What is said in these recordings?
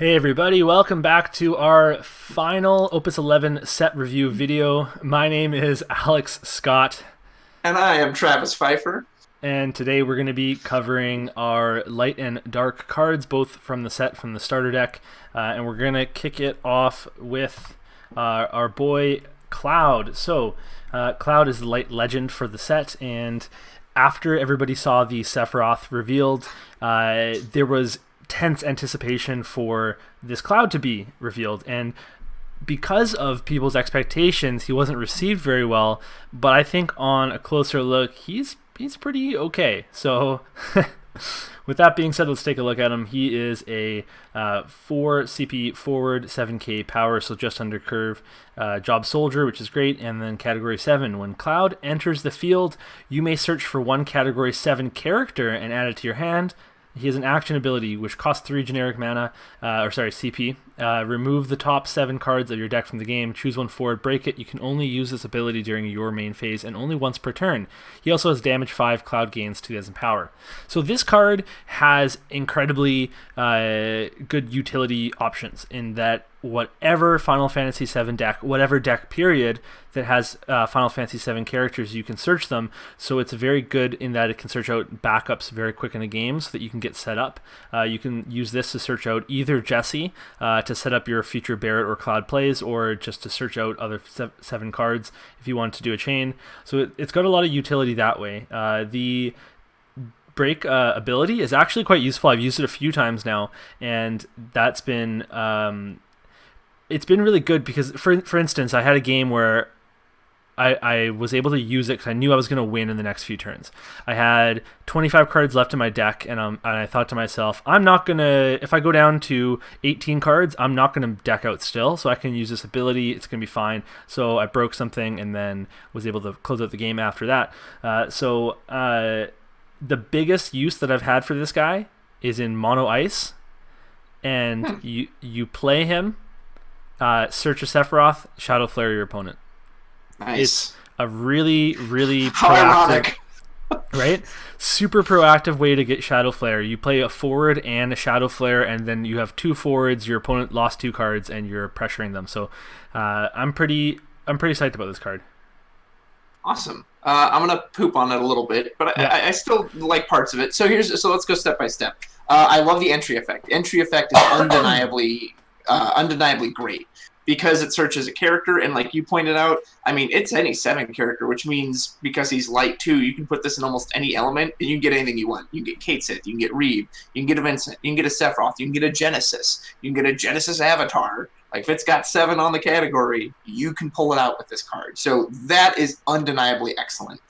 Hey everybody, welcome back to our final Opus XI set review video. My name is Alex Scott, And I am Travis Pfeifer. and today we're going to be covering our light and dark cards, both from the set, from the starter deck, and we're going to kick it off with our boy Cloud. So, Cloud is the light legend for the set, and after everybody saw the Sephiroth revealed, there was tense anticipation for this Cloud to be revealed, and because of people's expectations, he wasn't received very well. But I think on a closer look, he's pretty okay. So, with that being said, let's take a look at him. He is a 4 CP forward, 7k power, so just under curve. Job soldier, which is great, and then category 7. When Cloud enters the field, you may search for one category 7 character and add it to your hand. He has an action ability which costs 3 generic mana, CP. Remove the top 7 cards of your deck from the game. Choose one forward, break it. You can only use this ability during your main phase and only once per turn. He also has damage 5, Cloud gains 2,000 power. So this card has incredibly good utility options in that whatever Final Fantasy VII deck, whatever deck period that has Final Fantasy VII characters, you can search them. So it's very good in that it can search out backups very quick in a game so that you can get set up. You can use this to search out either Jesse to set up your future Barret or Cloud plays, or just to search out other 7 cards if you want to do a chain. So it's got a lot of utility that way. The break ability is actually quite useful. I've used it a few times now, and that's been it's been really good because, for instance, I had a game where I was able to use it because I knew I was going to win in the next few turns. I had 25 cards left in my deck, and I thought to myself, I'm not going to, if I go down to 18 cards, I'm not going to deck out still, so I can use this ability. It's going to be fine. So I broke something and then was able to close out the game after that. The biggest use that I've had for this guy is in Mono Ice, and you play him, search a Sephiroth, Shadow Flare your opponent. Nice. It's a really, really How proactive, ironic. right? Super proactive way to get Shadow Flare. You play a forward and a Shadow Flare, and then you have 2 forwards. Your opponent lost 2 cards, and you're pressuring them. So, I'm pretty psyched about this card. Awesome. I'm gonna poop on it a little bit, but Yeah. I still like parts of it. So let's go step by step. I love the entry effect. Entry effect is undeniably great because it searches a character, and like you pointed out, I mean, it's any 7 character, which means because he's light too, you can put this in almost any element, and you can get anything you want. You can get Kate Sith, you can get Reeve, you can get a Vincent, you can get a Sephiroth, you can get a Genesis, you can get a Genesis Avatar. Like, if it's got 7 on the category, you can pull it out with this card. So that is undeniably excellent.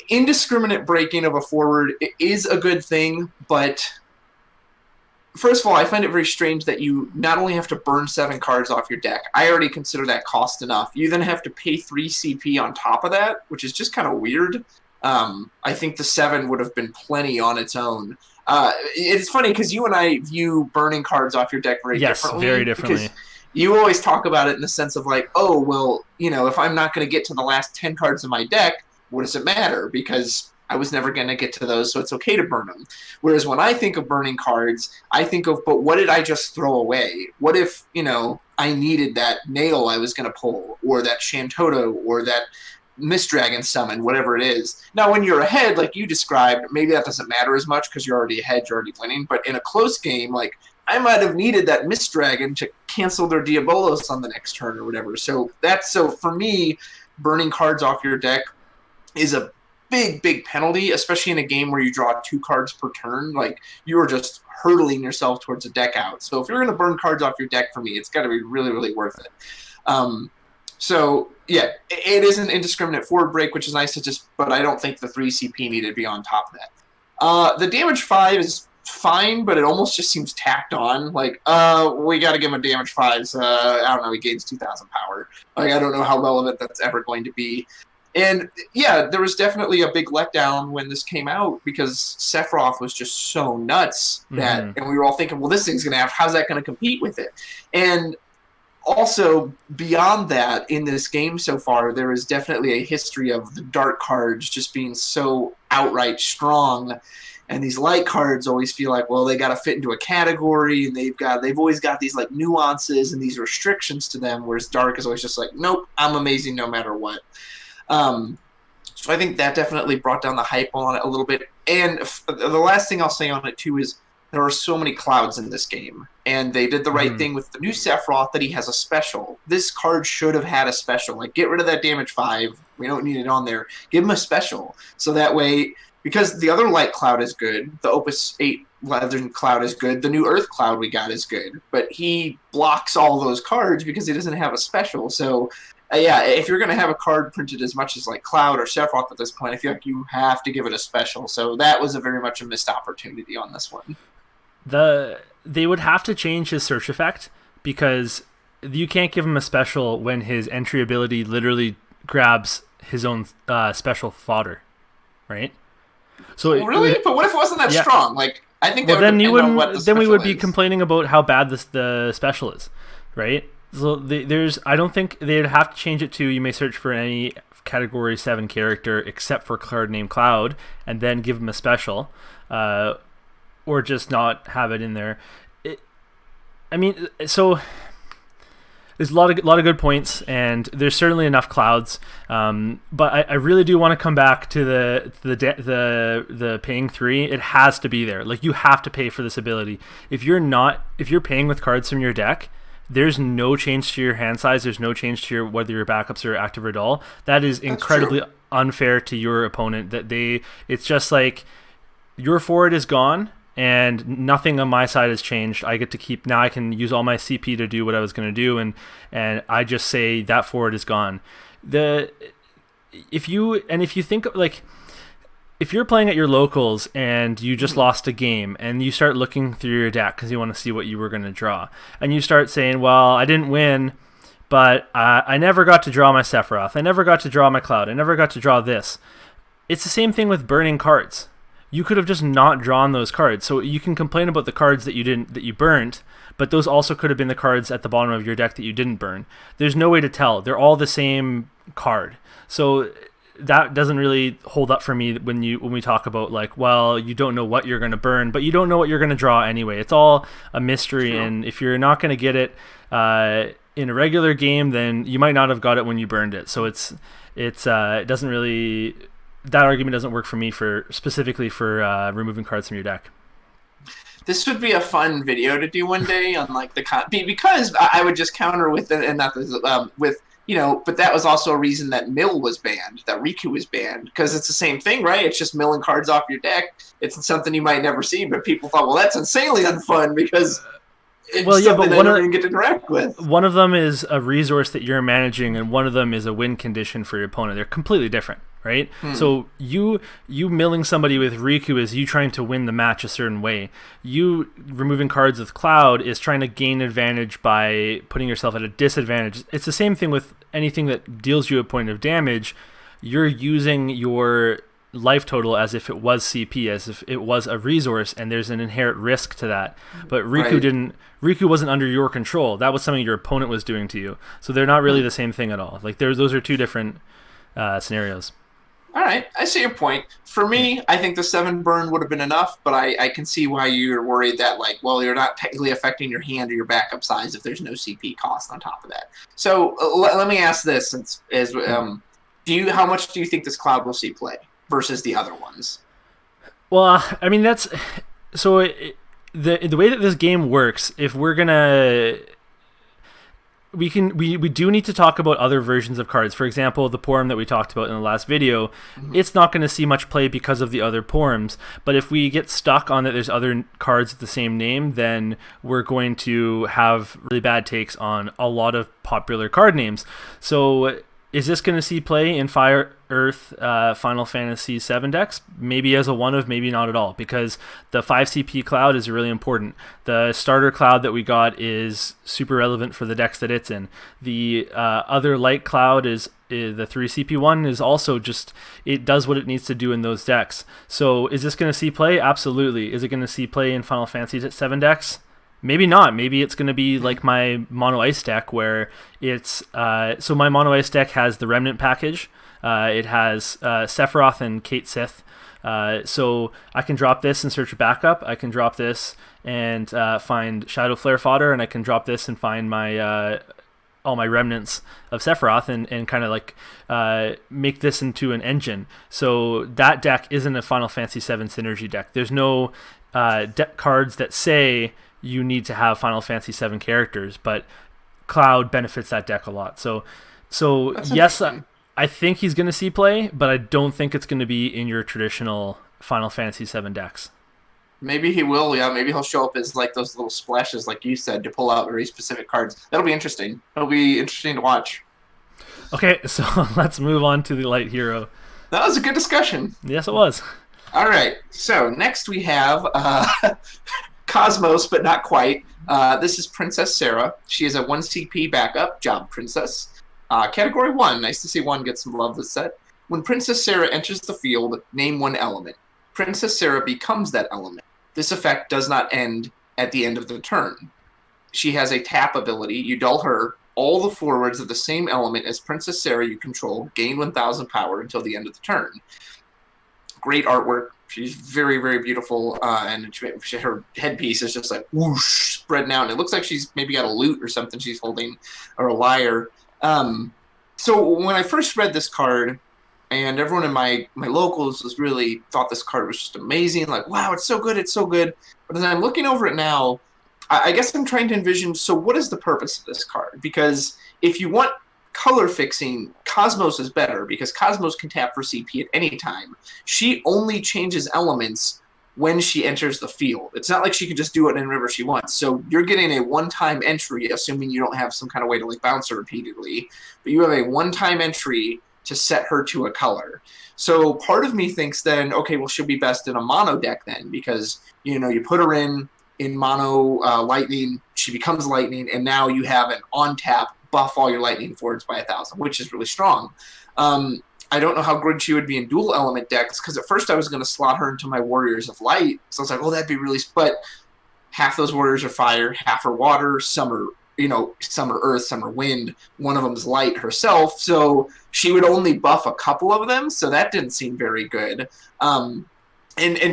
Indiscriminate breaking of a forward is a good thing, but first of all, I find it very strange that you not only have to burn 7 cards off your deck. I already consider that cost enough. You then have to pay 3 CP on top of that, which is just kind of weird. I think the 7 would have been plenty on its own. It's funny because you and I view burning cards off your deck very differently. Yes, very differently. You always talk about it in the sense of like, oh, well, if I'm not going to get to the last 10 cards in my deck, what does it matter? Because I was never going to get to those, so it's okay to burn them. Whereas when I think of burning cards, I think of, but what did I just throw away? What if, I needed that nail I was going to pull, or that Shantoto, or that Mist Dragon summon, whatever it is. Now, when you're ahead, like you described, maybe that doesn't matter as much because you're already ahead, you're already winning. But in a close game, like, I might have needed that Mist Dragon to cancel their Diabolos on the next turn or whatever. So for me, burning cards off your deck is a big penalty, especially in a game where you draw 2 cards per turn. Like, you are just hurtling yourself towards a deck out. So if you're going to burn cards off your deck, for me, it's got to be really, really worth it. So yeah, it is an indiscriminate forward break, which is nice to but I don't think the 3 CP needed to be on top of that. The damage 5 is fine, but it almost just seems tacked on. Like, we got to give him a damage 5. So, I don't know, he gains 2,000 power. Like, I don't know how relevant that's ever going to be. And yeah, there was definitely a big letdown when this came out because Sephiroth was just so nuts that, and we were all thinking, well, this thing's going to how's that going to compete with it? And also, beyond that, in this game so far, there is definitely a history of the dark cards just being so outright strong And these light cards always feel like, well, they got to fit into a category, and they've always got these like nuances and these restrictions to them. Whereas dark is always just like, nope, I'm amazing no matter what. So I think that definitely brought down the hype on it a little bit. And the last thing I'll say on it too is there are so many clouds in this game, and they did the right thing with the new Sephiroth that he has a special. This card should have had a special. Like, get rid of that damage 5. We don't need it on there. Give him a special, so that way, because the other light cloud is good, the Opus XI Leathern cloud is good, the new Earth cloud we got is good, but he blocks all those cards because he doesn't have a special. So yeah, if you're going to have a card printed as much as like Cloud or Sephiroth at this point, I feel like you have to give it a special. So that was very much a missed opportunity on this one. They would have to change his search effect, because you can't give him a special when his entry ability literally grabs his own special fodder, right? So really, but what if it wasn't that strong? Like, I think that then you wouldn't. What then we would be complaining about how bad the special is, right? So I don't think they'd have to change it to you may search for any category 7 character except for card named Cloud, and then give him a special, or just not have it in there. So there's a lot of good points, and there's certainly enough clouds. But I really do want to come back to the paying 3. It has to be there. Like, you have to pay for this ability. If you're paying with cards from your deck, there's no change to your hand size. There's no change to whether your backups are active or dull. That is incredibly unfair to your opponent. It's just like your forward is gone and nothing on my side has changed. I get to keep now. I can use all my CP to do what I was going to do, and I just say that forward is gone. If you think like, if you're playing at your locals and you just lost a game and you start looking through your deck because you want to see what you were going to draw, and you start saying, well, I didn't win, but I never got to draw my Sephiroth. I never got to draw my Cloud. I never got to draw this. It's the same thing with burning cards. You could have just not drawn those cards. So you can complain about the cards that you burnt, but those also could have been the cards at the bottom of your deck that you didn't burn. There's no way to tell. They're all the same card. So that doesn't really hold up for me when we talk about like, well, you don't know what you're going to burn, but you don't know what you're going to draw anyway. It's all a mystery, and if you're not going to get it in a regular game, then you might not have got it when you burned it. So it doesn't really, that argument doesn't work for me specifically for removing cards from your deck. This would be a fun video to do one day on like because I would just counter with it, and not with. But that was also a reason that Mill was banned, that Riku was banned, because it's the same thing, right? It's just milling cards off your deck. It's something you might never see, but people thought, well, that's insanely unfun because it's something they don't even get to interact with. One of them is a resource that you're managing, and one of them is a win condition for your opponent. They're completely different, right? So you milling somebody with Riku is you trying to win the match a certain way. You removing cards with Cloud is trying to gain advantage by putting yourself at a disadvantage. It's the same thing with anything that deals you a point of damage. You're using your life total as if it was CP, as if it was a resource, and there's an inherent risk to that. But Riku wasn't under your control. That was something your opponent was doing to you. So they're not really the same thing at all. Like those are two different scenarios. All right, I see your point. For me, I think the 7 burn would have been enough, but I can see why you're worried that, like, well, you're not technically affecting your hand or your backup size if there's no CP cost on top of that. So let me ask this: how much do you think this Cloud will see play versus the other ones? Well, I mean, that's so the way that this game works. If we're gonna we do need to talk about other versions of cards. For example, the Porum that we talked about in the last video, it's not going to see much play because of the other Porums. But if we get stuck on that there's other cards with the same name, then we're going to have really bad takes on a lot of popular card names. So is this going to see play in Fire Earth Final Fantasy VII decks? Maybe as a one-of, maybe not at all, because the 5 CP Cloud is really important. The starter Cloud that we got is super relevant for the decks that it's in. The other light Cloud is the 3 CP one is also just, it does what it needs to do in those decks. So is this going to see play? Absolutely. Is it going to see play in Final Fantasy VII decks? Maybe not. Maybe it's going to be like my Mono Ice deck, where it's so my Mono Ice deck has the Remnant package, It has Sephiroth and Kate Sith. So I can drop this and search for backup. I can drop this and find Shadow Flare fodder, and I can drop this and find my all my remnants of Sephiroth and kind of like make this into an engine. So that deck isn't a Final Fantasy VII synergy deck. There's no deck cards that say you need to have Final Fantasy VII characters, but Cloud benefits that deck a lot. So That's yes, interesting. I think he's going to see play, but I don't think it's going to be in your traditional Final Fantasy VII decks. Maybe he will, yeah. Maybe he'll show up as like those little splashes, like you said, to pull out very specific cards. That'll be interesting. It'll be interesting to watch. Okay, so let's move on to the light hero. That was a good discussion. Yes, it was. All right. So next we have Cosmos, but not quite. This is Princess Sarah. She is a 1 CP backup job princess. Category 1. Nice to see one get some love this set. When Princess Sarah enters the field, name one element. Princess Sarah becomes that element. This effect does not end at the end of the turn. She has a tap ability. You dull her. All the forwards of the same element as Princess Sarah you control gain 1,000 power until the end of the turn. Great artwork. She's very, very beautiful, and her headpiece is just like whoosh, spreading out. And it looks like she's maybe got a lute or something she's holding, or a lyre. So when I first read this card, and everyone in my locals was really thought this card was just amazing. Like, wow, it's so good, it's so good. But as I'm looking over it now, I guess I'm trying to envision, so what is the purpose of this card? Because if you want color fixing, Cosmos is better, because Cosmos can tap for CP at any time. She only changes elements when she enters the field. It's not like she can just do it whenever she wants. So you're getting a one-time entry, assuming you don't have some kind of way to like bounce her repeatedly. But you have a one-time entry to set her to a color. So part of me thinks then, okay, well, she'll be best in a mono deck then, because, you know, you put her in mono lightning, she becomes lightning, and now you have an on-tap buff all your lightning forwards by 1,000, which is really strong. I don't know how good she would be in dual element decks, because at first I was going to slot her into my Warriors of Light. So I was like, oh, that'd be really... But half those Warriors are fire, half are water, some are earth, some are wind. One of them's light herself, so she would only buff a couple of them, so that didn't seem very good. And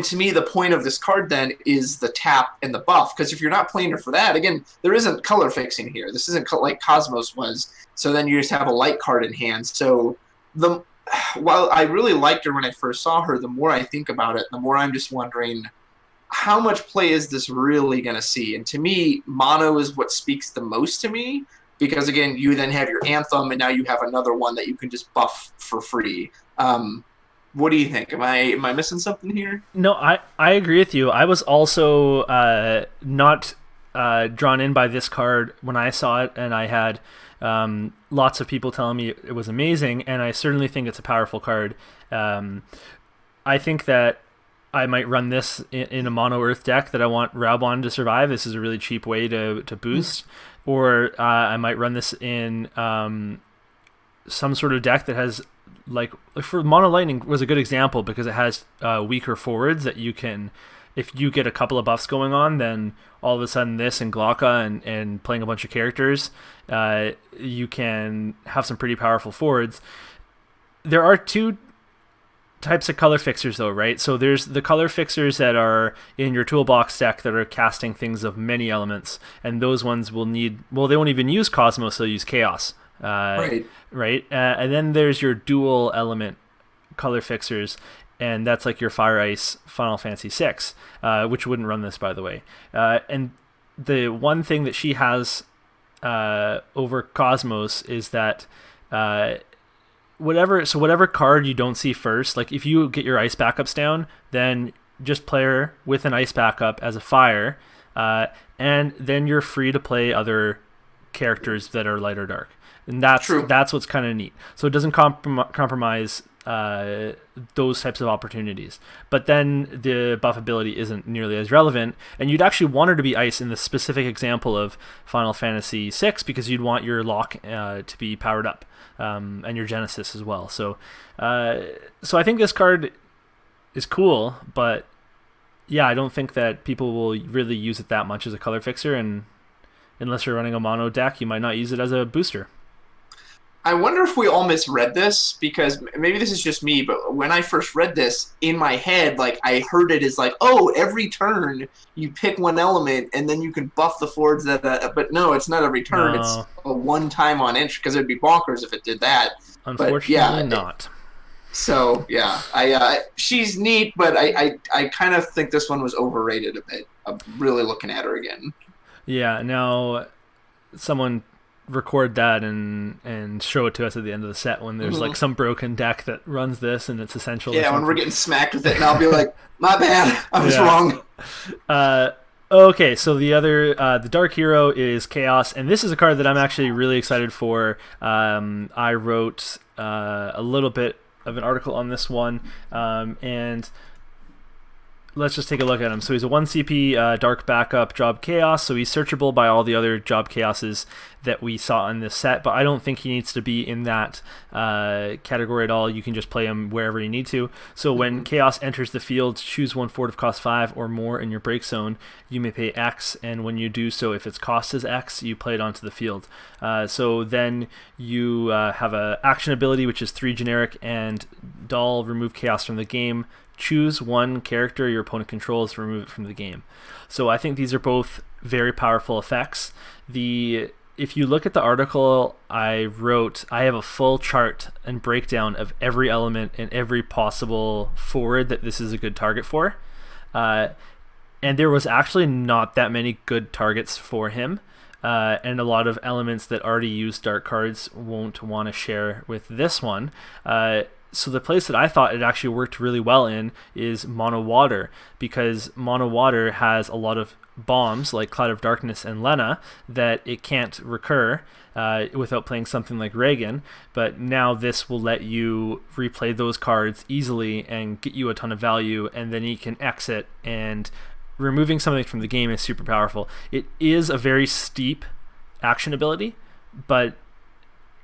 to me, the point of this card then is the tap and the buff, because if you're not playing her for that, again, there isn't color fixing here. This isn't like Cosmos was, so then you just have a light card in hand. So while I really liked her when I first saw her, the more I think about it, the more I'm just wondering, how much play is this really going to see? And to me, mono is what speaks the most to me, because again, you then have your Anthem, and now you have another one that you can just buff for free. What do you think? Am I missing something here? No, I agree with you. I was also not drawn in by this card when I saw it, and I had lots of people telling me it was amazing, and I certainly think it's a powerful card. I think that I might run this in a mono earth deck that I want Raubon to survive. This is a really cheap way to boost. Or I might run this in some sort of deck that has, like for Mono Lightning was a good example, because it has weaker forwards that you can, if you get a couple of buffs going on, then all of a sudden this and Glauca and playing a bunch of characters, you can have some pretty powerful forwards. There are two types of color fixers though, right? So there's the color fixers that are in your toolbox deck that are casting things of many elements, and those ones will need, well, they won't even use Cosmos, they'll use Chaos. Right. And then there's your dual element color fixers, and that's like your Fire Ice Final Fantasy VI, which wouldn't run this, by the way. And the one thing that she has over Cosmos is that whatever card you don't see first, like if you get your ice backups down, then just play her with an ice backup as a fire, and then you're free to play other characters that are light or dark. And that's what's kind of neat. So it doesn't compromise those types of opportunities. But then the buff ability isn't nearly as relevant, and you'd actually want her to be ice in the specific example of Final Fantasy VI, because you'd want your lock to be powered up, and your Genesis as well. So I think this card is cool, but yeah, I don't think that people will really use it that much as a color fixer, and unless you're running a mono deck, you might not use it as a booster. I wonder if we all misread this, because maybe this is just me, but when I first read this in my head, like I heard it as like, oh, every turn you pick one element and then you can buff the forwards that. But no, it's not every turn. It's No, a one time on entry, because it'd be bonkers if it did that. But unfortunately yeah, not. so yeah, she's neat, but I kind of think this one was overrated a bit. I'm really looking at her again. Yeah, now someone record that and show it to us at the end of the set when there's like Hmm. some broken deck that runs this and it's essential or Yeah, when we're something. getting smacked with it, and I'll be like, my bad, I was Yeah. wrong. Uh, okay, so the Dark Hero is Chaos, and this is a card that I'm actually really excited for. I wrote a little bit of an article on this one, and let's just take a look at him. So he's a 1 CP Dark Backup Job Chaos, so he's searchable by all the other Job Chaoses that we saw in this set, but I don't think he needs to be in that category at all. You can just play him wherever you need to. So when Mhm. Chaos enters the field, choose one forward of cost 5 or more in your break zone. You may pay X, and when you do so, if its cost is X, you play it onto the field. So then you have a action ability, which is 3 generic, and Doll, remove Chaos from the game. Choose one character your opponent controls to remove it from the game. So I think these are both very powerful effects. If you look at the article I wrote, I have a full chart and breakdown of every element and every possible forward that this is a good target for. Uh, and there was actually not that many good targets for him. And a lot of elements that already use dark cards won't want to share with this one. So the place that I thought it actually worked really well in is Mono Water, because Mono Water has a lot of bombs like Cloud of Darkness and Lena that it can't recur without playing something like Reagan. But now this will let you replay those cards easily and get you a ton of value, and then you can exit, and removing something from the game is super powerful. It is a very steep action ability, but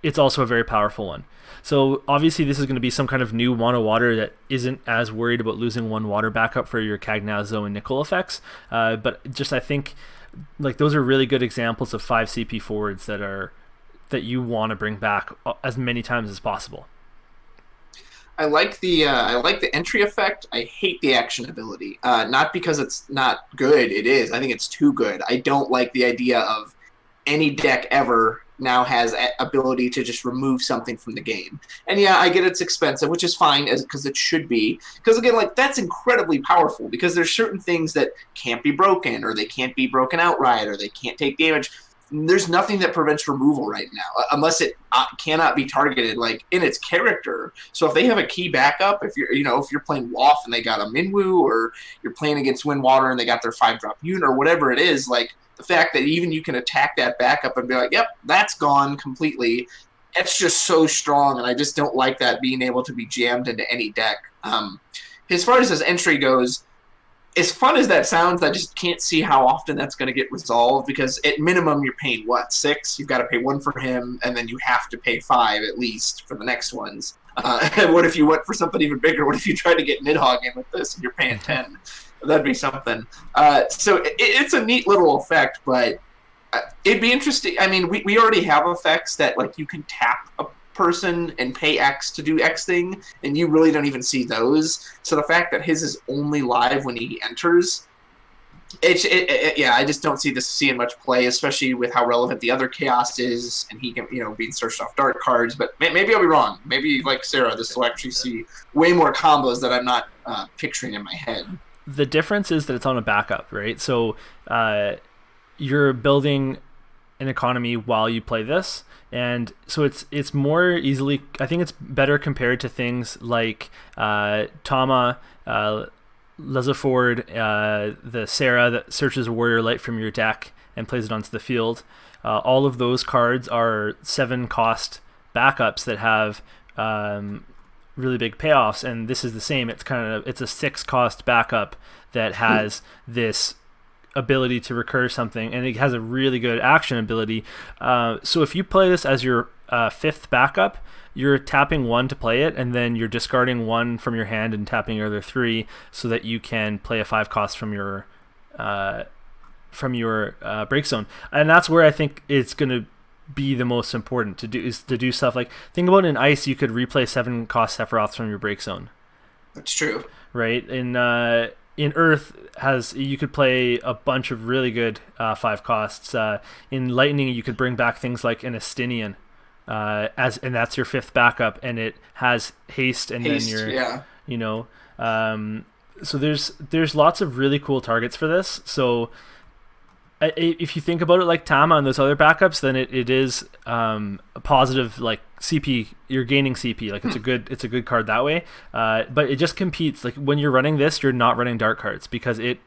it's also a very powerful one. So obviously this is going to be some kind of new mono water that isn't as worried about losing one water backup for your Cagnazzo and Nickel effects. But just I think like those are really good examples of 5 CP forwards that you want to bring back as many times as possible. I like the entry effect. I hate the action ability. Not because it's not good. It is. I think it's too good. I don't like the idea of any deck ever now has ability to just remove something from the game. And yeah, I get it's expensive, which is fine because it should be. Because again, like that's incredibly powerful because there's certain things that can't be broken, or they can't be broken outright, or they can't take damage. There's nothing that prevents removal right now, unless it cannot be targeted like in its character. So if they have a key backup, if you're playing WoF and they got a Minwu, or you're playing against Windwater and they got their 5-drop unit or whatever it is, like the fact that even you can attack that backup and be like, yep, that's gone completely. It's just so strong, and I just don't like that being able to be jammed into any deck. As far as his entry goes, as fun as that sounds, I just can't see how often that's going to get resolved, because at minimum you're paying what, 6? You've got to pay 1 for him, and then you have to pay 5 at least for the next ones. What if you went for something even bigger? What if you tried to get Nidhogg in with this and you're paying 10? That'd be something. So it's a neat little effect, but it'd be interesting. I mean, we already have effects that like you can tap a person and pay X to do X thing, and you really don't even see those. So the fact that his is only live when he enters, yeah, I just don't see this seeing much play, especially with how relevant the other chaos is, and he can being searched off dark cards. But maybe I'll be wrong. Maybe like Sarah, this will actually see way more combos that I'm not picturing in my head. The difference is that it's on a backup, right? So you're building an economy while you play this, and so it's more easily. I think it's better compared to things like Tama, Lezaford, the Sarah that searches a Warrior Light from your deck and plays it onto the field. All of those cards are 7 cost backups that have really big payoffs, and this is the same. It's a 6 cost backup that has this ability to recur something, and it has a really good action ability. So if you play this as your 5th backup, you're tapping 1 to play it, and then you're discarding 1 from your hand and tapping your other 3 so that you can play a 5 cost from your break zone. And that's where I think it's going to be the most important to do stuff like, think about in ice, you could replay 7-cost Sephiroths from your break zone. That's true. Right? In Earth you could play a bunch of really good 5 costs. In Lightning, you could bring back things like an Estinian, and that's your 5th backup, and it has haste, and then you're so there's lots of really cool targets for this. So if you think about it like Tama and those other backups, then it is a positive, like CP. You're gaining CP. Like it's a good card that way. But it just competes. Like when you're running this, you're not running dark cards because it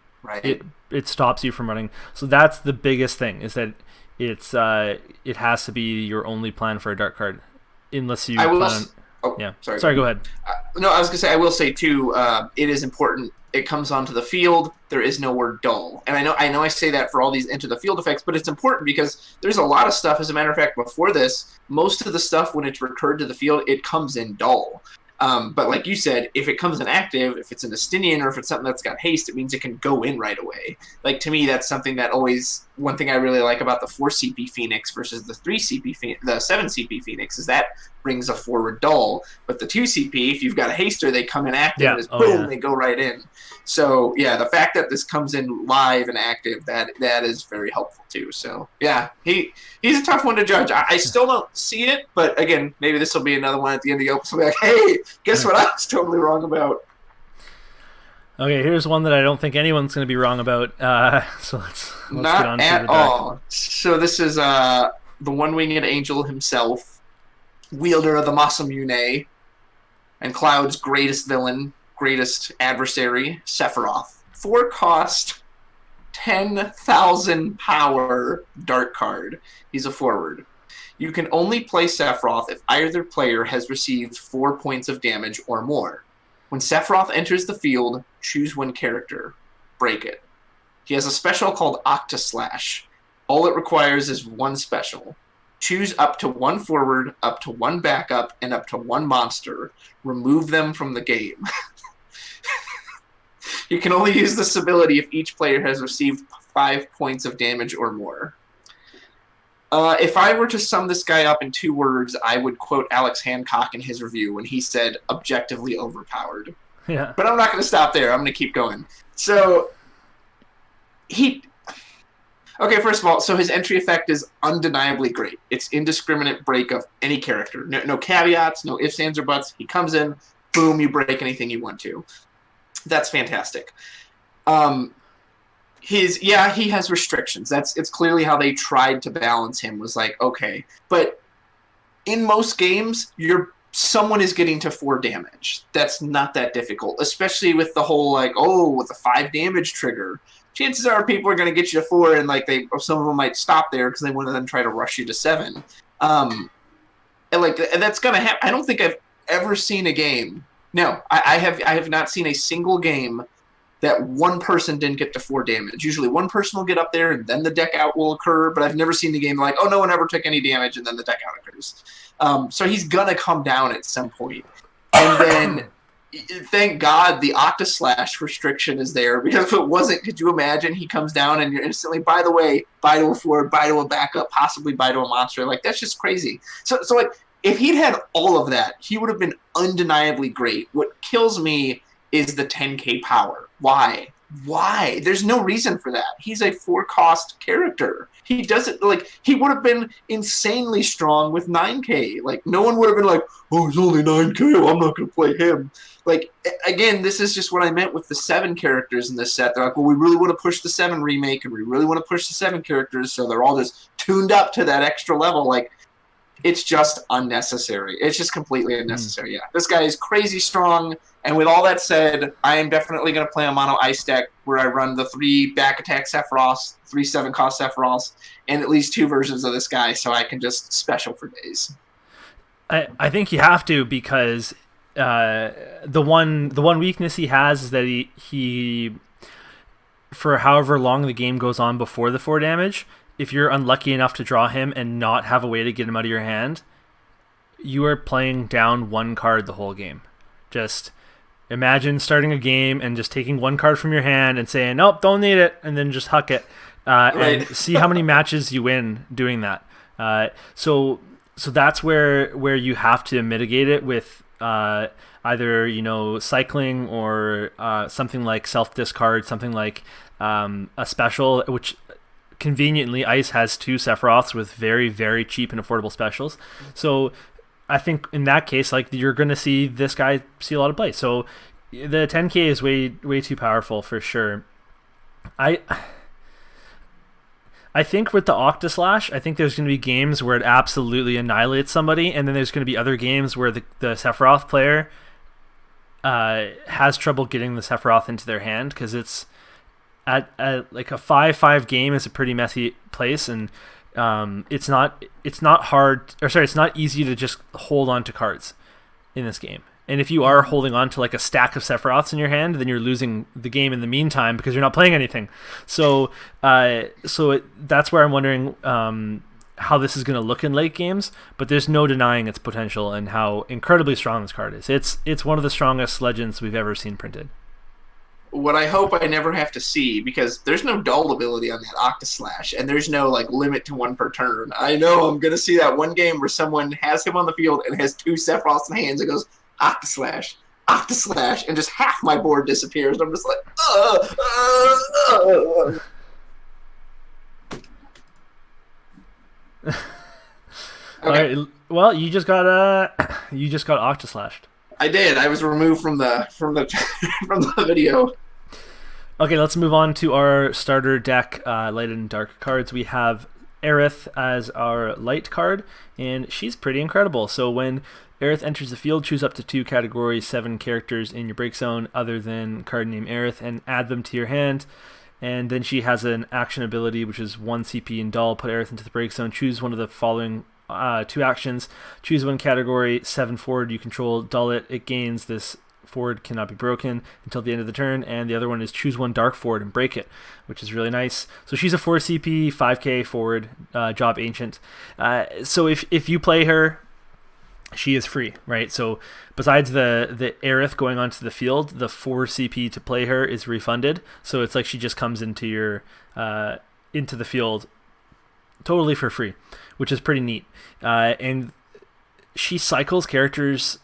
stops you from running. So that's the biggest thing, is that it has to be your only plan for a dark card, unless you plan on. Oh, yeah. Sorry, go ahead. No, I was gonna say, I will say too. It is important. It comes onto the field. There is no word dull, and I know I say that for all these enter the field effects, but it's important because there's a lot of stuff. As a matter of fact, before this, most of the stuff when it's recurred to the field, it comes in dull. But like you said, if it comes in active, if it's an Estinian or if it's something that's got haste, it means it can go in right away. Like, to me, that's something that always, one thing I really like about the 4 CP Phoenix versus the 7 CP Phoenix is that brings a forward dull. But the 2 CP, if you've got a haster, they come in active and boom, they go right in. So yeah, the fact that this comes in live and active, that is very helpful too. So yeah, he's a tough one to judge. I still don't see it, but again, maybe this will be another one at the end of the Opus. I'll be like, hey, guess what I was totally wrong about. Okay, here's one that I don't think anyone's going to be wrong about. So let's Not get on to at the all. So this is the one-winged angel himself, wielder of the Masamune, and Cloud's greatest villain, greatest adversary, Sephiroth. 4 cost, 10,000 power dark card. He's a forward. You can only play Sephiroth if either player has received 4 points of damage or more. When Sephiroth enters the field, choose one character. Break it. He has a special called Octa Slash. All it requires is 1 special. Choose up to 1 forward, up to 1 backup, and up to 1 monster. Remove them from the game. You can only use this ability if each player has received 5 points of damage or more. If I were to sum this guy up in 2 words, I would quote Alex Hancock in his review when he said, objectively overpowered. Yeah. But I'm not going to stop there. I'm going to keep going. So, okay, first of all, so his entry effect is undeniably great. It's indiscriminate break of any character. No caveats, no ifs, ands, or buts. He comes in, boom, you break anything you want to. That's fantastic. He has restrictions. It's clearly how they tried to balance him, was like, okay. But in most games, someone is getting to 4 damage. That's not that difficult, especially with the whole, with the 5 damage trigger. Chances are people are going to get you to 4, and some of them might stop there because they want to then try to rush you to 7. And that's going to happen. I don't think I've ever seen a game. No, I have not seen a single game that one person didn't get to 4 damage. Usually one person will get up there and then the deck out will occur, but I've never seen the game like, oh, no one ever took any damage and then the deck out occurs. So he's going to come down at some point. And then, thank God, the Octa Slash restriction is there, because if it wasn't, could you imagine he comes down and you're instantly, by the way, buy to a forward, buy to a backup, possibly buy to a monster. That's just crazy. So if he'd had all of that, he would have been undeniably great. What kills me is the 10k power. Why? There's no reason for that. He's a 4-cost character. He doesn't, he would have been insanely strong with 9k. No one would have been like, oh, he's only 9k, well, I'm not going to play him. Again, this is just what I meant with the 7 characters in this set. They're like, well, we really want to push the 7 remake, and we really want to push the 7 characters, so they're all just tuned up to that extra level. It's just unnecessary. It's just completely unnecessary. Yeah, this guy is crazy strong. And with all that said, I am definitely going to play a mono ice deck where I run the 3 back attack Sephiroths, 3 7-cost Sephiroths, and at least 2 versions of this guy, so I can just special for days. I think you have to, because the one weakness he has is that he for however long the game goes on before the 4 damage, if you're unlucky enough to draw him and not have a way to get him out of your hand, you are playing down 1 card the whole game. Just imagine starting a game and just taking 1 card from your hand and saying, nope, don't need it, and then just huck it, and see how many matches you win doing that. So that's where you have to mitigate it with either cycling or something like self discard, something like a special, which conveniently Ice has 2 Sephiroths with very, very cheap and affordable specials. So I think in that case, like, you're going to see this guy see a lot of play. So the 10K is way too powerful for sure. I think with the Octaslash, I think there's going to be games where it absolutely annihilates somebody, and then there's going to be other games where the Sephiroth player has trouble getting the Sephiroth into their hand, because it's at like a 5-5 game is a pretty messy place, and it's not easy to just hold on to cards in this game. And if you are holding on to like a stack of Sephiroths in your hand, then you're losing the game in the meantime because you're not playing anything. So that's where I'm wondering how this is going to look in late games. But there's no denying its potential and how incredibly strong this card is. It's one of the strongest legends we've ever seen printed. What I hope I never have to see, because there's no dull ability on that Octaslash, and there's no like limit to 1 per turn. I know I'm going to see that one game where someone has him on the field and has 2 Sephiroths in hands and goes, Octaslash, and just half my board disappears. I'm just like, Okay. All right. Well, you just got Octaslashed. I did. I was removed from the from the video. Okay, let's move on to our starter deck, light and dark cards. We have Aerith as our light card, and she's pretty incredible. So when Aerith enters the field, choose up to 2 Category 7 characters in your break zone other than card name Aerith and add them to your hand. And then she has an action ability, which is 1 CP and dull. Put Aerith into the break zone. Choose one of the following 2 actions. Choose 1 Category 7 forward you control. Dull it. It gains this forward cannot be broken until the end of the turn. And the other one is choose 1 dark forward and break it, which is really nice. So she's a 4 CP, 5k forward, job ancient. So if you play her, she is free, right? So besides the Aerith going onto the field, the 4 CP to play her is refunded. So it's like she just comes into your into the field totally for free, which is pretty neat. And she cycles characters.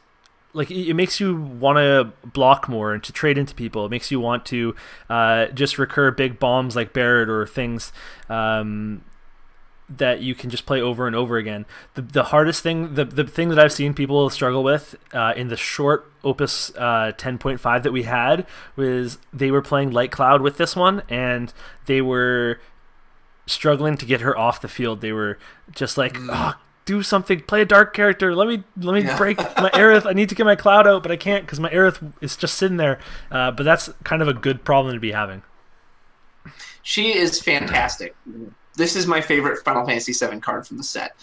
Like, it makes you want to block more and to trade into people. It makes you want to just recur big bombs like Barrett or things that you can just play over and over again. The hardest thing, the thing that I've seen people struggle with in the short Opus 10.5 that we had, was they were playing Light Cloud with this one, and they were struggling to get her off the field. They were just like, do something, play a dark character. Let me break my Aerith. I need to get my Cloud out, but I can't because my Aerith is just sitting there. But that's kind of a good problem to be having. She is fantastic. This is my favorite Final Fantasy VII card from the set.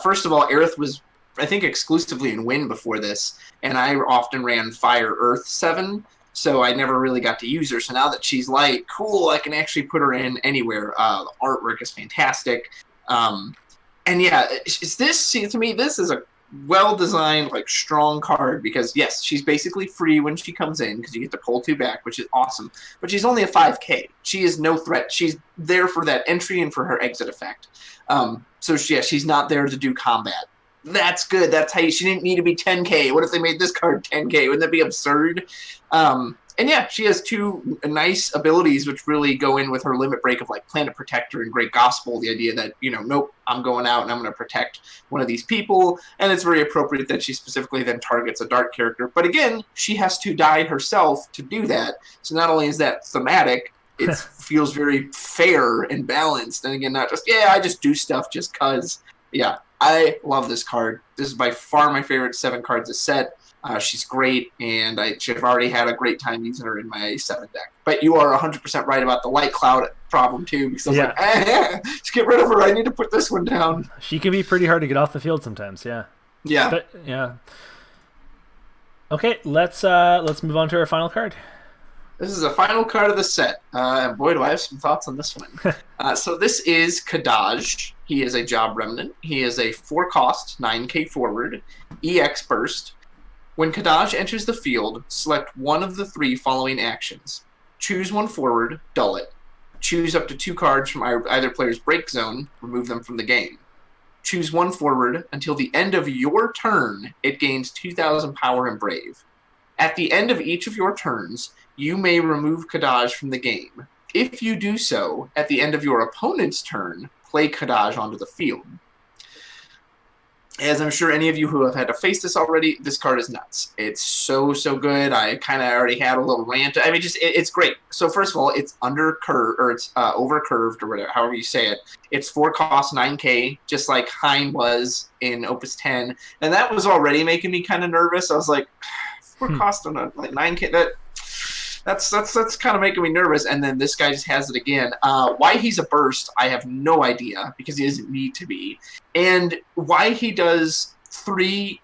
First of all, Aerith was, I think, exclusively in Wind before this, and I often ran Fire Earth 7, so I never really got to use her. So now that she's light, cool, I can actually put her in anywhere. The artwork is fantastic. And yeah, to me, this is a well-designed, like, strong card, because yes, she's basically free when she comes in because you get to pull 2 back, which is awesome. But she's only a 5k. She is no threat. She's there for that entry and for her exit effect. So she's not there to do combat. That's good. That's how she didn't need to be 10k. What if they made this card 10k? Wouldn't that be absurd? And yeah, she has 2 nice abilities which really go in with her limit break of like Planet Protector and Great Gospel. The idea that, nope, I'm going out and I'm going to protect one of these people. And it's very appropriate that she specifically then targets a dark character. But again, she has to die herself to do that. So not only is that thematic, it feels very fair and balanced. And again, not just, I just do stuff just because. Yeah, I love this card. This is by far my favorite 7 cards of set. She's great, and I've already had a great time using her in my 7 deck. But you are 100% right about the Light Cloud problem, too, because I was like, just get rid of her. I need to put this one down. She can be pretty hard to get off the field sometimes, yeah. Yeah. But, yeah. Okay, let's move on to our final card. This is a final card of the set. And boy, do I have some thoughts on this one. So this is Kadaj. He is a Job Remnant. He is a 4-cost, 9k forward, EX burst. When Kadaj enters the field, select one of the 3 following actions. Choose 1 forward, dull it. Choose up to 2 cards from either player's break zone, remove them from the game. choose one forward. Until the end of your turn, it gains 2,000 power and brave. At the end of each of your turns, you may remove Kadaj from the game. If you do so, at the end of your opponent's turn, play Kadaj onto the field. As I'm sure any of you who have had to face this already, this card is nuts. It's so good. I kind of already had a little rant. I mean, it's great. So first of all, it's under curve, or it's over curved, or whatever, however you say it. It's 4 cost 9k, just like Hein was in Opus 10, and that was already making me kind of nervous. I was like, 4 cost on like 9k. That's kind of making me nervous. And then this guy just has it again. Why he's a burst, I have no idea, because he doesn't need to be. And why he does 3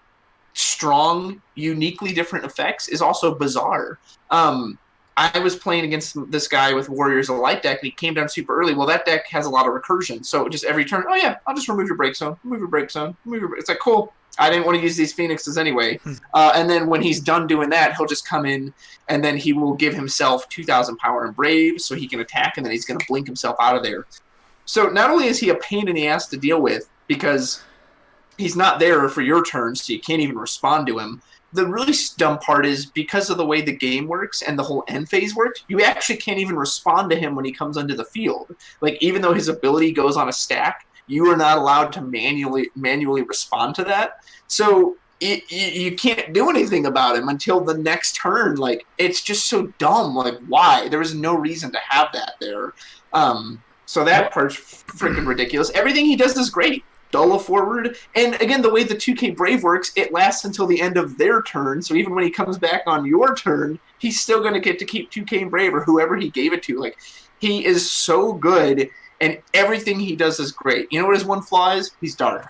strong, uniquely different effects is also bizarre. I was playing against this guy with Warriors of Light deck, and he came down super early. Well, that deck has a lot of recursion, so just every turn, oh yeah, I'll just remove your break zone, It's like, cool. I didn't want to use these Phoenixes anyway. And then when he's done doing that, he'll just come in, and then he will give himself 2,000 power and brave, so he can attack, and then he's going to blink himself out of there. So not only is he a pain in the ass to deal with, because he's not there for your turn, so you can't even respond to him. The really dumb part is, because of the way the game works and the whole end phase works, you actually can't even respond to him when he comes onto the field. Like, even though his ability goes on a stack, you are not allowed to manually respond to that. So you can't do anything about him until the next turn. Like, it's just so dumb. Like, why? There was no reason to have that there. So that part's freaking ridiculous. Everything he does is great. Dolo forward. And again, the way the 2K Brave works, it lasts until the end of their turn. So even when he comes back on your turn, he's still going to get to keep 2K Brave, or whoever he gave it to. Like, he is so good, and everything he does is great. You know what his one flaw is? He's dark.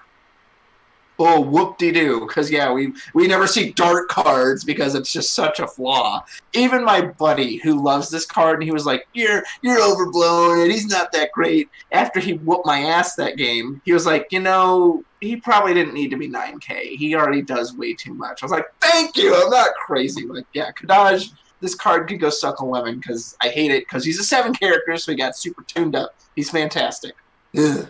Oh, whoop-de-doo. Because, yeah, we never see dark cards because it's just such a flaw. Even my buddy who loves this card, and he was like, you're overblown, and he's not that great. After he whooped my ass that game, he was like, he probably didn't need to be 9K. He already does way too much. I was like, thank you, I'm not crazy. Like, yeah, Kadaj, this card could go suck a lemon, because I hate it, because he's a 7 character, so he got super tuned up. He's fantastic. Ugh.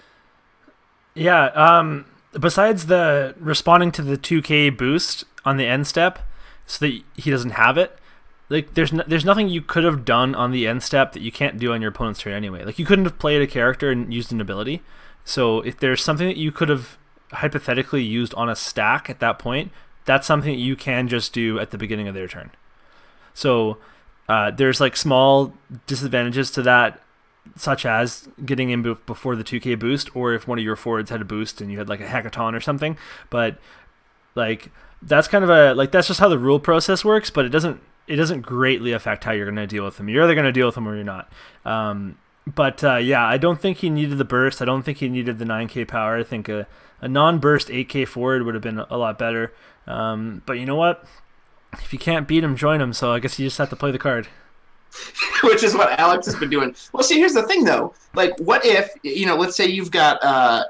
Yeah, besides the responding to the 2K boost on the end step, so that he doesn't have it, like there's nothing you could have done on the end step that you can't do on your opponent's turn anyway. Like, you couldn't have played a character and used an ability. So if there's something that you could have hypothetically used on a stack at that point, that's something that you can just do at the beginning of their turn. So there's like small disadvantages to that, such as getting in before the 2K boost, or if one of your forwards had a boost and you had like a hackathon or something. But like, that's kind of that's just how the rule process works, but it doesn't greatly affect how you're going to deal with them. You're either going to deal with them or you're not. Yeah, I don't think he needed the burst. I don't think he needed the 9K power. I think a non-burst 8K forward would have been a lot better. But you know what? If you can't beat him, join him. So I guess you just have to play the card. Which is what Alex has been doing. Well, see, here's the thing, though. Like, what if, let's say you've got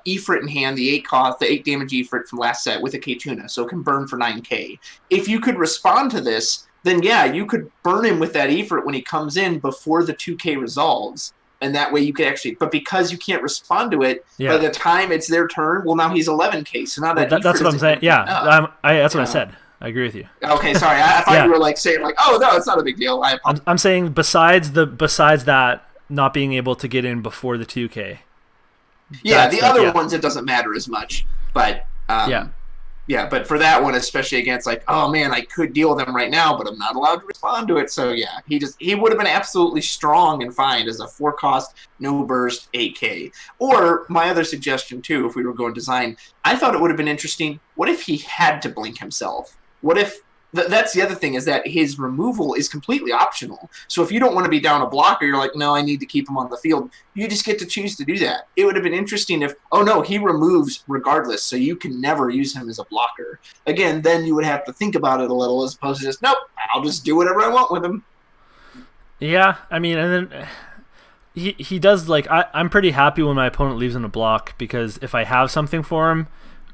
Ifrit in hand, the 8 cost, the 8 damage Ifrit from last set with a K-Tuna, so it can burn for 9K. If you could respond to this, then yeah, you could burn him with that Ifrit when he comes in before the 2K resolves. And that way you could actually, but because you can't respond to it, by the time it's their turn, well, now he's 11K. So now that's what I'm saying. Yeah, that's what I said. I agree with you. Okay, sorry. I thought you were like saying like, oh no, it's not a big deal. I'm saying besides that not being able to get in before the 2K. Yeah, the other ones it doesn't matter as much, but but for that one especially against like, oh man, I could deal with them right now, but I'm not allowed to respond to it. So yeah, he would have been absolutely strong and fine as a 4 cost, no burst 8K. Or my other suggestion too, if we were going design, I thought it would have been interesting. What if he had to blink himself? What if that's the other thing, is that his removal is completely optional. So if you don't want to be down a blocker, you're like, no, I need to keep him on the field. You just get to choose to do that. It would have been interesting if, oh no, he removes regardless, so you can never use him as a blocker. Again, then you would have to think about it a little, as opposed to just, nope, I'll just do whatever I want with him. Yeah, I mean, and then he does, like, I'm pretty happy when my opponent leaves in a block, because if I have something for him,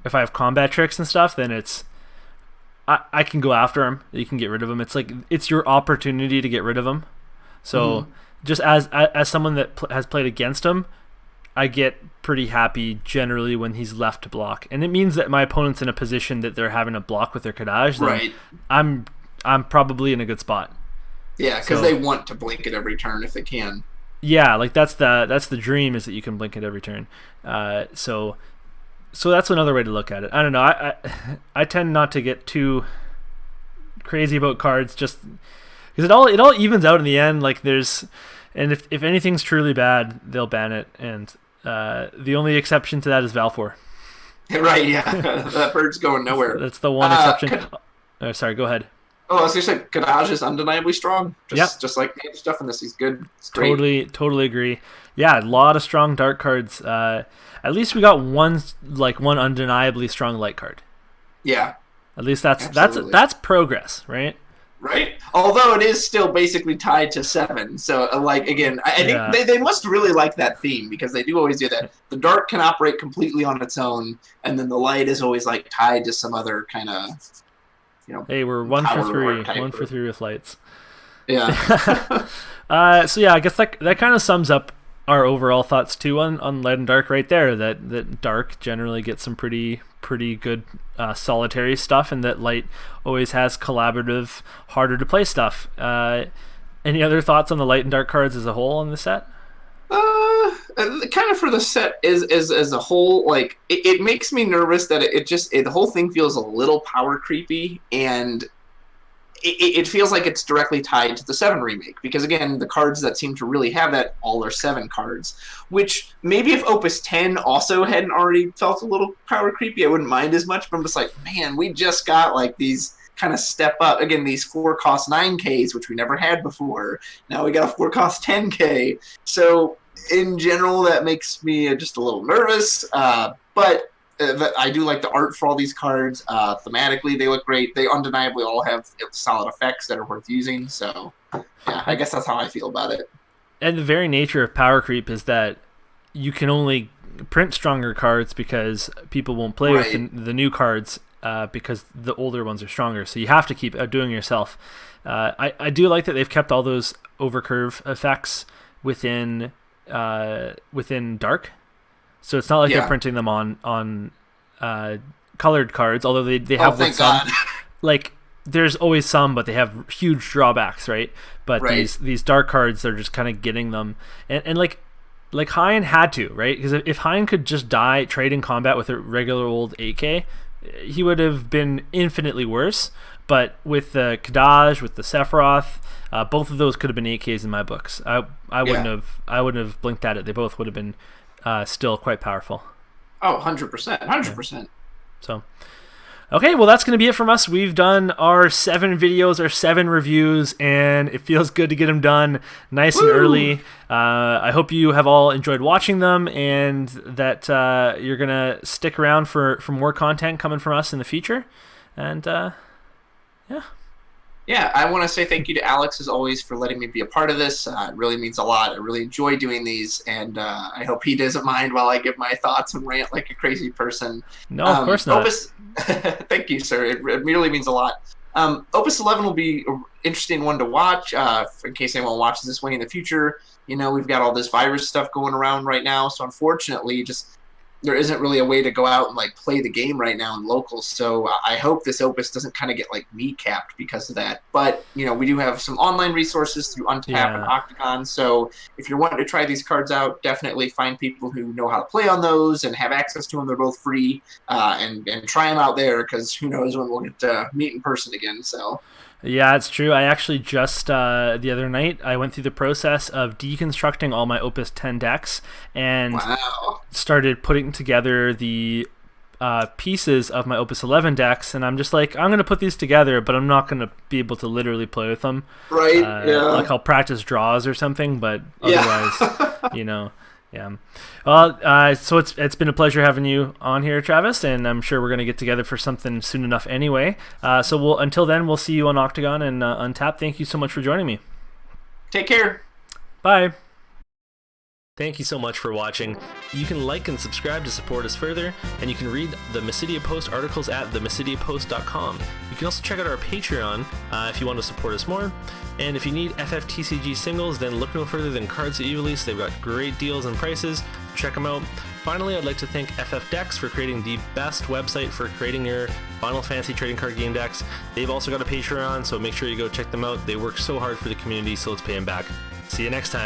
if I have combat tricks and stuff, then I can go after him. You can get rid of him. It's like, it's your opportunity to get rid of him. So just as someone that has played against him, I get pretty happy generally when he's left to block, and it means that my opponent's in a position that they're having to block with their Kadaj. Then Right. I'm probably in a good spot. Yeah, because they want to blink it every turn if they can. Yeah, like that's the dream, is that you can blink it every turn. So that's another way to look at it. I don't know. I tend not to get too crazy about cards, just because it all evens out in the end. Like and if anything's truly bad, they'll ban it, and the only exception to that is Valfor. Right, yeah. That bird's going nowhere. That's the one exception. Sorry, go ahead. Oh, I was going to say, Kadaj is undeniably strong. Just like the other stuff in this, he's good. It's great. Totally agree. Yeah, a lot of strong dark cards. At least we got one undeniably strong light card. Yeah. At least that's progress, right? Right. Although it is still basically tied to 7. So, again, I think they must really like that theme, because they do always do that. The dark can operate completely on its own, and then the light is always like tied to some other kind of, hey, we're 1 for 3. 1 for 3 with lights. Yeah. So yeah, I guess that kind of sums up our overall thoughts too on light and dark right there. That dark generally gets some pretty good solitary stuff, and that light always has collaborative, harder to play stuff. Any other thoughts on the light and dark cards as a whole on the set? Kind of for the set as a whole, like it makes me nervous that the whole thing feels a little power creepy, and it feels like it's directly tied to the 7 remake, because again, the cards that seem to really have that all are 7 cards, which maybe if Opus X also hadn't already felt a little power creepy, I wouldn't mind as much. But I'm just like, man, we just got like these kind of step up again, these 4 cost 9Ks, which we never had before. Now we got a 4 cost 10K. So in general, that makes me just a little nervous. But I do like the art for all these cards. Thematically, they look great. They undeniably all have solid effects that are worth using. So yeah, I guess that's how I feel about it. And the very nature of power creep is that you can only print stronger cards because people won't play with the new cards, because the older ones are stronger. So you have to keep outdoing yourself. I do like that they've kept all those overcurve effects within dark. So it's not like they're printing them on colored cards, although they have thank some. God. Like there's always some, but they have huge drawbacks, right? But these dark cards, they're just kind of getting them, and like Hein had to, right? Because if Hein could just die trade in combat with a regular old 8K, he would have been infinitely worse. But with the Kadaj, with the Sephiroth, both of those could have been 8Ks in my books. I wouldn't have blinked at it. They both would have been still quite powerful. Oh, 100%. 100%. So, okay, well, that's going to be it from us. We've done our 7 videos, our 7 reviews, and it feels good to get them done nice and early. I hope you have all enjoyed watching them, and that you're going to stick around for more content coming from us in the future. And, yeah. Yeah, I want to say thank you to Alex, as always, for letting me be a part of this. It really means a lot. I really enjoy doing these, and I hope he doesn't mind while I give my thoughts and rant like a crazy person. No, of course not. Thank you, sir. It really means a lot. Opus XI will be an interesting one to watch, in case anyone watches this way in the future. We've got all this virus stuff going around right now, so unfortunately, there isn't really a way to go out and play the game right now in locals. So I hope this Opus doesn't kind of get kneecapped because of that. But we do have some online resources through Untap and Octagon. So if you're wanting to try these cards out, definitely find people who know how to play on those and have access to them. They're both free, and try them out there, because who knows when we'll get to meet in person again. So. Yeah, it's true. I actually just the other night I went through the process of deconstructing all my Opus X decks and started putting together the pieces of my Opus XI decks, and I'm just like, I'm going to put these together, but I'm not going to be able to literally play with them. Right, Like I'll practice draws or something, but otherwise, Yeah. Well, so it's been a pleasure having you on here, Travis, and I'm sure we're going to get together for something soon enough anyway. So until then, we'll see you on Octagon and Untap. Thank you so much for joining me. Take care. Bye. Thank you so much for watching. You can like and subscribe to support us further, and you can read the Mysidia Post articles at themysidiapost.com. You can also check out our Patreon if you want to support us more. And if you need FFTCG singles, then look no further than Cards That You Release. They've got great deals and prices. check them out. Finally, I'd like to thank FF Decks for creating the best website for creating your Final Fantasy trading card game decks. They've also got a Patreon, so make sure you go check them out. They work so hard for the community, so let's pay them back. See you next time.